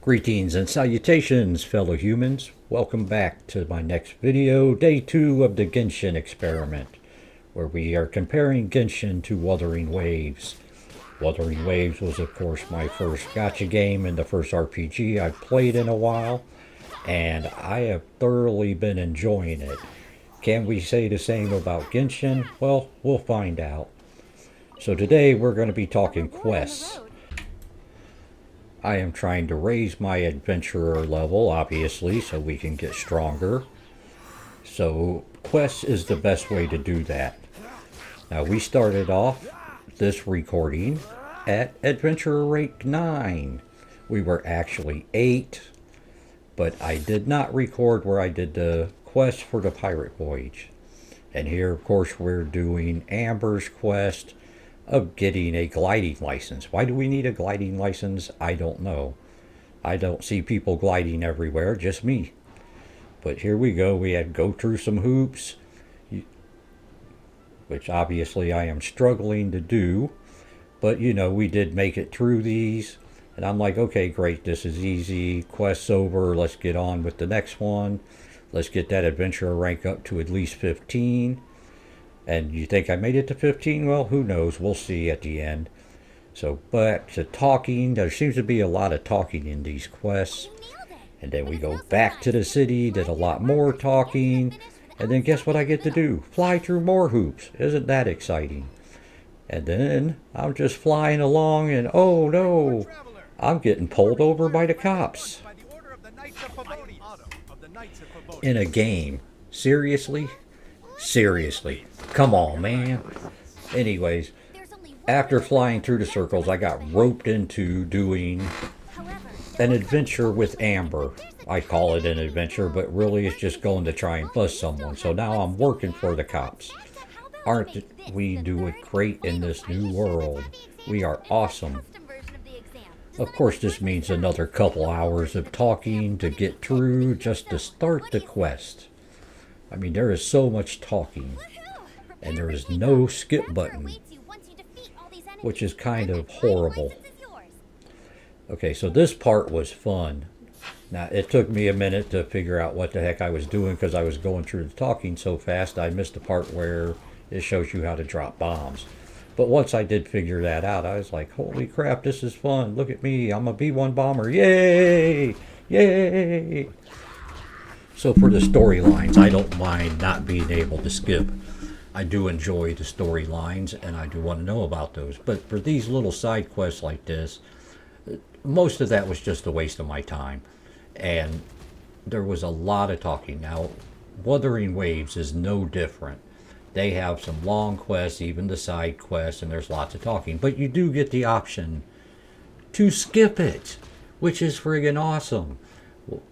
Greetings and salutations, fellow humans. Welcome back to my next video, day 2 of the Genshin experiment, where we are comparing Genshin to Wuthering Waves. Wuthering Waves was, of course, my first gacha game and the first RPG I've played in a while, and I have thoroughly been enjoying it. Can we say the same about Genshin? Well, we'll find out. So today we're going to be talking quests. I am trying to raise my adventurer level, obviously, so we can get stronger. So quests is the best way to do that. Now we started off this recording at adventurer rank 9. We were actually 8, but I did not record where I did the quest for the pirate voyage. And here, of course, we're doing Amber's quest of getting a gliding license. Why do we need a gliding license? I don't know. I don't see people gliding everywhere, just me. But here we go. We had to go through some hoops, which obviously I am struggling to do. But, you know, we did make it through these. And I'm like, okay, great, this is easy. Quest's over. Let's get on with the next one. Let's get that adventurer rank up to at least 15. And you think I made it to 15? Well, who knows? We'll see at the end. So back to talking. There seems to be a lot of talking in these quests. And then we go back to the city, did a lot more talking. And then guess what I get to do? Fly through more hoops. Isn't that exciting? And then I'm just flying along and oh no, I'm getting pulled over by the cops. In a game. Seriously? Seriously. Come on, man. Anyways, after flying through the circles, I got roped into doing an adventure with Amber. I call it an adventure, but really it's just going to try and bust someone. So now I'm working for the cops. Aren't we doing great in this new world? We are awesome. Of course, this means another couple hours of talking to get through just to start the quest. I mean, there is so much talking, and there is no skip button, which is kind of horrible. Okay, so this part was fun. Now, it took me a minute to figure out what the heck I was doing because I was going through the talking so fast, I missed the part where it shows you how to drop bombs. But once I did figure that out, I was like, holy crap, this is fun. Look at me, I'm a B1 bomber. Yay! Yay! So for the storylines, I don't mind not being able to skip. I do enjoy the storylines, and I do want to know about those. But for these little side quests like this, most of that was just a waste of my time. And there was a lot of talking. Now, Wuthering Waves is no different. They have some long quests, even the side quests, and there's lots of talking. But you do get the option to skip it, which is friggin' awesome.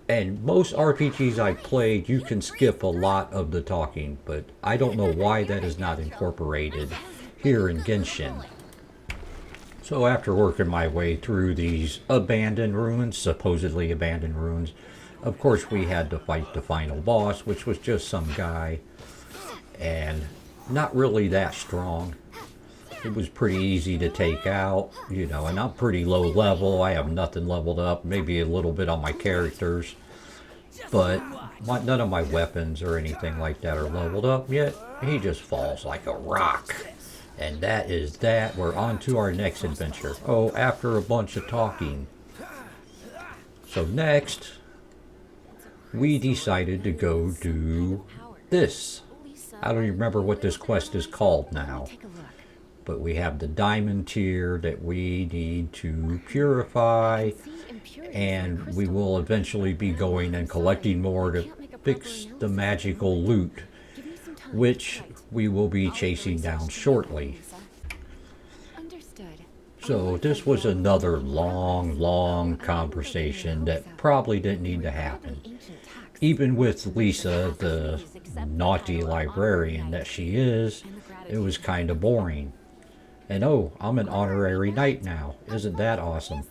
And most RPGs I played, you can skip a lot of the talking, but I don't know why that is not incorporated here in Genshin. So after working my way through these abandoned ruins, supposedly abandoned ruins, of course we had to fight the final boss, which was just some guy, and not really that strong. It was pretty easy to take out, you know, and I'm pretty low level. I have nothing leveled up, maybe a little bit on my characters. But none of my weapons or anything like that are leveled up yet. He just falls like a rock. And that is that. We're on to our next adventure. Oh, after a bunch of talking. So next, we decided to go do this. I don't even remember what this quest is called now. But we have the diamond tier that we need to purify, and we will eventually be going and collecting more to fix the magical loot, which we will be chasing down shortly. So this was another long conversation that probably didn't need to happen. Even with Lisa, the naughty librarian that she is, it was kind of boring. And oh, I'm an honorary knight now. Isn't that awesome?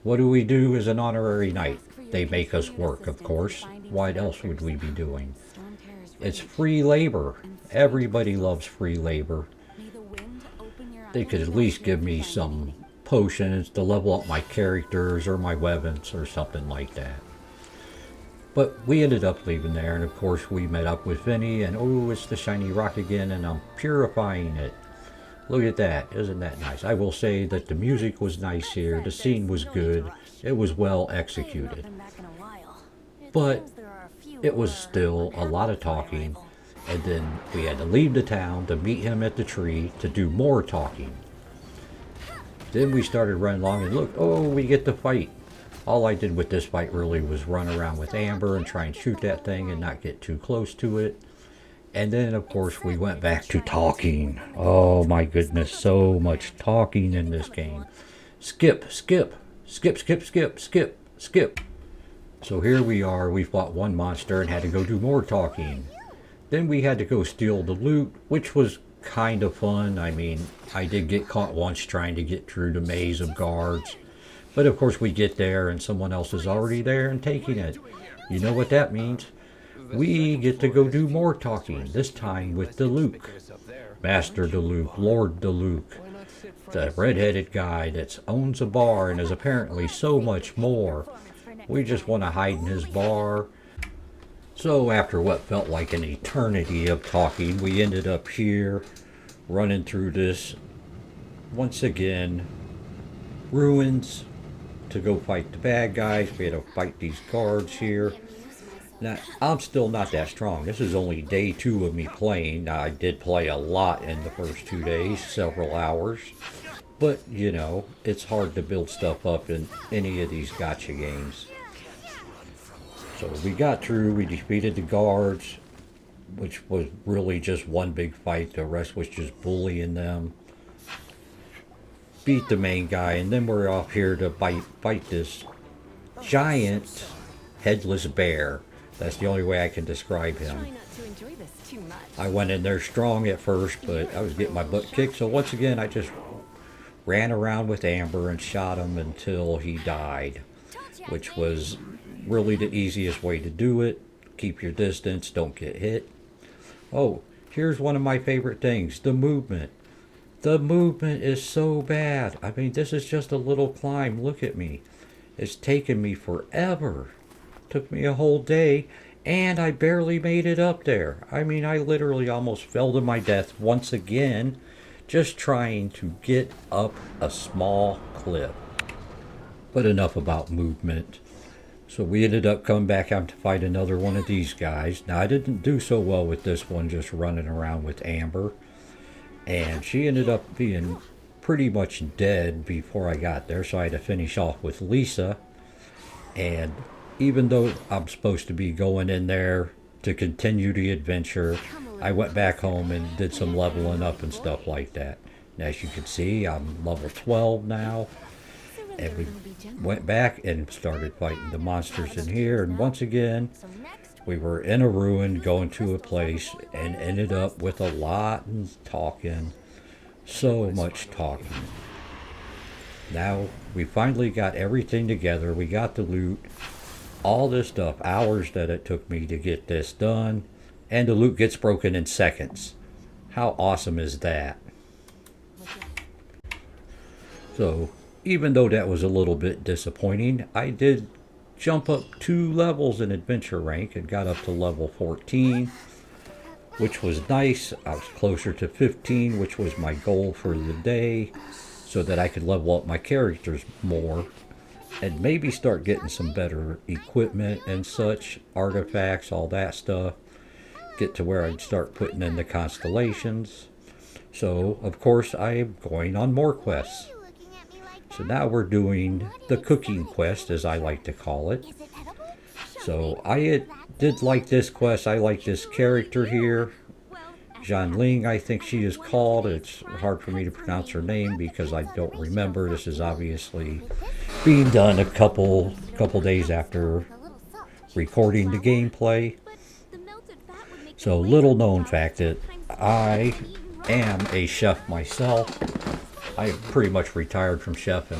What do we do as an honorary knight? They make us work, of course. What else would we be doing? It's free labor. Everybody loves free labor. They could at least give me some potions to level up my characters or my weapons or something like that. But we ended up leaving there, and of course we met up with Vinny, and oh, it's the shiny rock again, and I'm purifying it. Look at that, isn't that nice? I will say that the music was nice here, the scene was good, it was well executed. But it was still a lot of talking, and then we had to leave the town to meet him at the tree to do more talking. Then we started running along, and look, oh, we get to fight. All I did with this fight really was run around with Amber and try and shoot that thing and not get too close to it. And then, of course, we went back to talking. Oh my goodness, so much talking in this game. Skip, skip, skip, skip, skip, skip, skip. So here we are, we fought one monster and had to go do more talking. Then we had to go steal the loot, which was kind of fun. I mean, I did get caught once trying to get through the maze of guards. But of course we get there and someone else is already there and taking it. You know what that means? We get to go do more talking, this time with Diluc. Master Diluc, Lord Diluc, the red-headed guy that owns a bar and is apparently so much more. We just want to hide in his bar. So after what felt like an eternity of talking, we ended up here, running through this, once again, ruins, to go fight the bad guys. We had to fight these guards here. Now, I'm still not that strong. This is only day 2 of me playing. Now, I did play a lot in the first 2 days, several hours. But, you know, it's hard to build stuff up in any of these gacha games. So we got through, we defeated the guards, which was really just one big fight. The rest was just bullying them. Beat the main guy, and then we're off here to fight this giant headless bear. That's the only way I can describe him. I went in there strong at first, but I was getting my butt kicked. So once again, I just ran around with Amber and shot him until he died, which was really the easiest way to do it. Keep your distance, don't get hit. Oh, here's one of my favorite things, the movement. The movement is so bad. I mean, this is just a little climb. Look at me. It's taken me forever. Took me a whole day, and I barely made it up there. I mean, I literally almost fell to my death once again, just trying to get up a small cliff. But enough about movement. So we ended up coming back out to fight another one of these guys. Now, I didn't do so well with this one, just running around with Amber. And she ended up being pretty much dead before I got there, so I had to finish off with Lisa. And even though I'm supposed to be going in there to continue the adventure, I went back home and did some leveling up and stuff like that. And as you can see, I'm level 12 now. And we went back and started fighting the monsters in here. And once again, we were in a ruin going to a place and ended up with a lot of talking. So much talking. Now, we finally got everything together. We got the loot. All this stuff, hours that it took me to get this done. And the loot gets broken in seconds. How awesome is that? So, even though that was a little bit disappointing, I did jump up 2 levels in adventure rank and got up to level 14, which was nice. I was closer to 15, which was my goal for the day, so that I could level up my characters more and maybe start getting some better equipment and such, artifacts, all that stuff. Get to where I'd start putting in the constellations. So, of course, I am going on more quests. So now we're doing the cooking quest, as I like to call it. So I did like this quest. I like this character here. Ling, I think she is called. It's hard for me to pronounce her name because I don't remember. This is obviously being done a couple days after recording the gameplay. So little known fact that I am a chef myself. I pretty much retired from chef, and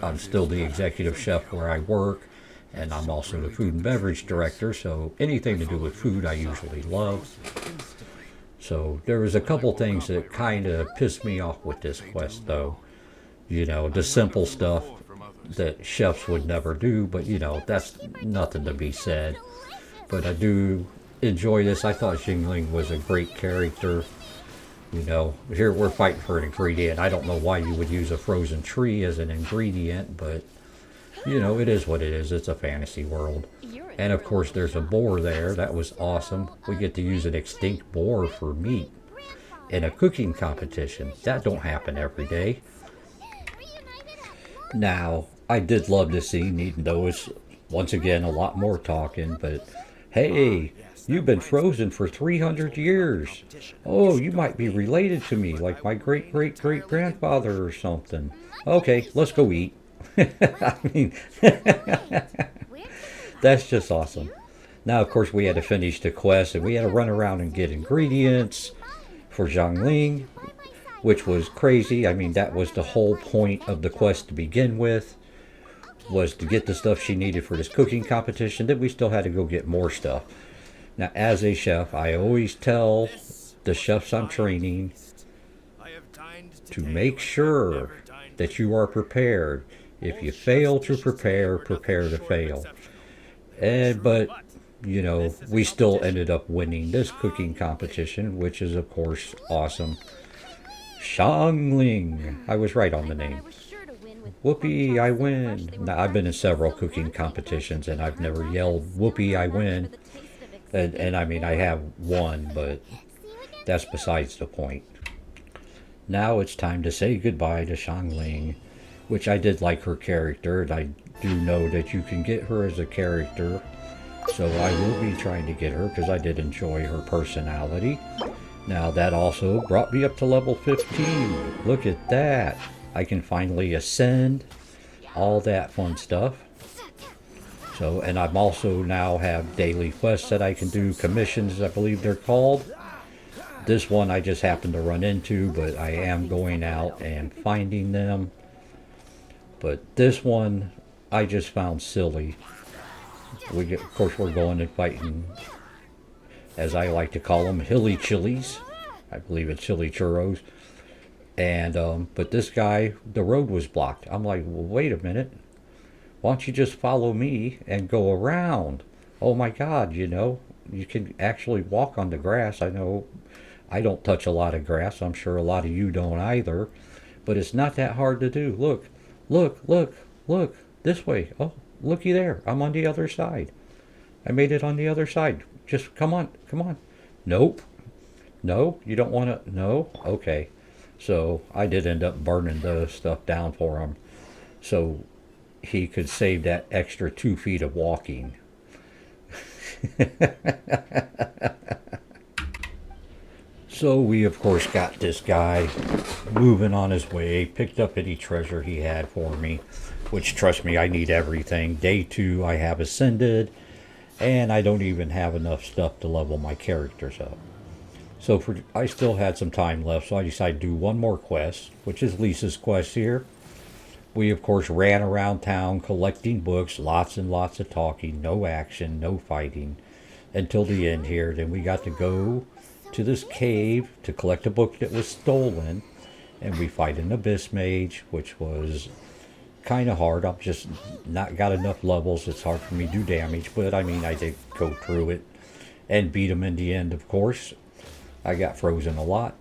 I'm still the executive chef where I work, and I'm also the food and beverage director, so anything to do with food I usually love. So there was a couple things that kind of pissed me off with this quest though. You know, the simple stuff that chefs would never do, but you know, that's nothing to be said. But I do enjoy this. I thought Xingling was a great character. You know, here we're fighting for an ingredient. I don't know why you would use a frozen tree as an ingredient, but you know, it is what it is. It's a fantasy world. And of course, there's a boar there. That was awesome. We get to use an extinct boar for meat in a cooking competition. That don't happen every day. Now, I did love to see, even though it's once again a lot more talking, but hey, you've been frozen for 300 years. Oh, you might be related to me, like my great great great grandfather or something. Okay, let's go eat. I mean, that's just awesome. Now, of course, we had to finish the quest and we had to run around and get ingredients for Zhangling, which was crazy. I mean, that was the whole point of the quest to begin with, was to get the stuff she needed for this cooking competition. Then we still had to go get more stuff. Now, as a chef, I always tell the chefs I'm training to make sure that you are prepared. If you fail to prepare, prepare to fail. But you know, we still ended up winning this cooking competition, which is of course awesome. Shangling, I was right on the name. Whoopee, I win. Now, I've been in several cooking competitions and I've never yelled, whoopee, I win. And I mean, I have won, but that's besides the point. Now it's time to say goodbye to Shangling, which I did like her character, and I do know that you can get her as a character. So I will be trying to get her because I did enjoy her personality. Now that also brought me up to level 15. Look at that. I can finally ascend. All that fun stuff. So, and I'm also now have daily quests that I can do, commissions I believe they're called. This one I just happened to run into, but I am going out and finding them. But this one I just found silly. Of course, we're going and fighting, as I like to call them, hilly chilies. I believe it's chili churros. And but this guy, the road was blocked. I'm like, well, wait a minute. Why don't you just follow me and go around? Oh my God, you know, you can actually walk on the grass. I know I don't touch a lot of grass. I'm sure a lot of you don't either. But it's not that hard to do. Look, look, look, look. This way. Oh, looky there. I'm on the other side. I made it on the other side. Just come on, come on. Nope. No, you don't want to. No? Okay. So I did end up burning the stuff down for him. So he could save that extra 2 feet of walking. So we of course got this guy moving on his way, picked up any treasure he had for me, which trust me, I need everything. Day 2 I have ascended, and I don't even have enough stuff to level my characters up. So I still had some time left, so I decided to do one more quest, which is Lisa's quest here. We, of course, ran around town collecting books, lots and lots of talking, no action, no fighting, until the end here. Then we got to go to this cave to collect a book that was stolen, and we fight an abyss mage, which was kind of hard. I've just not got enough levels. It's hard for me to do damage, but I mean, I did go through it and beat him in the end, of course. I got frozen a lot,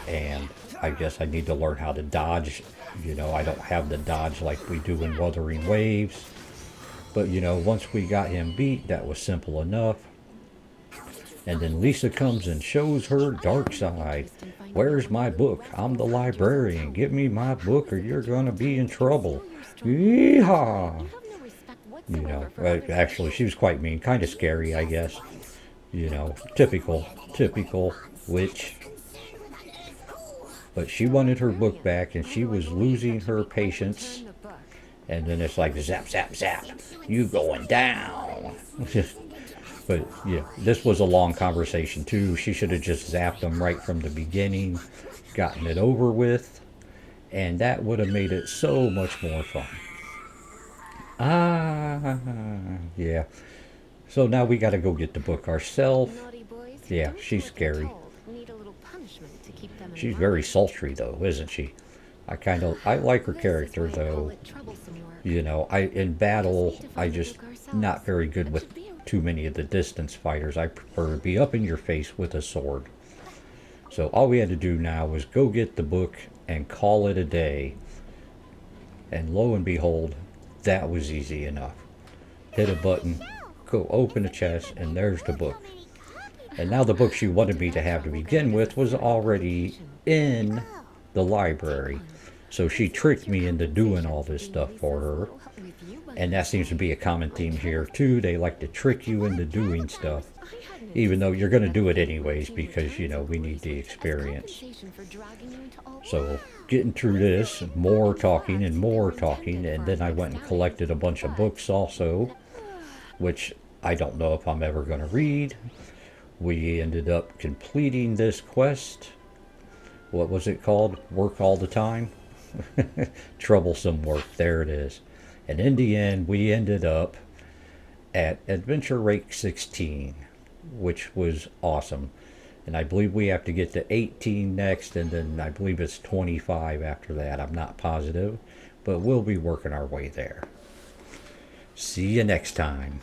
and I guess I need to learn how to dodge. You know, I don't have the dodge like we do in Wuthering Waves. But, you know, once we got him beat, that was simple enough. And then Lisa comes and shows her dark side. Where's my book? I'm the librarian. Give me my book or you're going to be in trouble. Yeehaw! You know, actually, she was quite mean. Kind of scary, I guess. You know, typical witch. But she wanted her book back and she was losing her patience. And then it's like zap, zap, zap. You going down. But yeah, this was a long conversation too. She should have just zapped them right from the beginning, gotten it over with, and that would have made it so much more fun. Ah, yeah. So now we got to go get the book ourselves. Yeah, she's scary. She's very sultry though, isn't she? I like her character though. You know, in battle I just not very good with too many of the distance fighters. I prefer to be up in your face with a sword. So all we had to do now was go get the book and call it a day. And lo and behold, that was easy enough. Hit a button, go open a chest, and there's the book. And now the book she wanted me to have to begin with was already in the library. So she tricked me into doing all this stuff for her. And that seems to be a common theme here too. They like to trick you into doing stuff. Even though you're going to do it anyways because, you know, we need the experience. So getting through this, more talking and more talking. And then I went and collected a bunch of books also, which I don't know if I'm ever going to read. We ended up completing this quest. What was it called? Work all the time? Troublesome work. There it is. And in the end, we ended up at Adventure Rate 16, which was awesome. And I believe we have to get to 18 next, and then I believe it's 25 after that. I'm not positive, but we'll be working our way there. See you next time.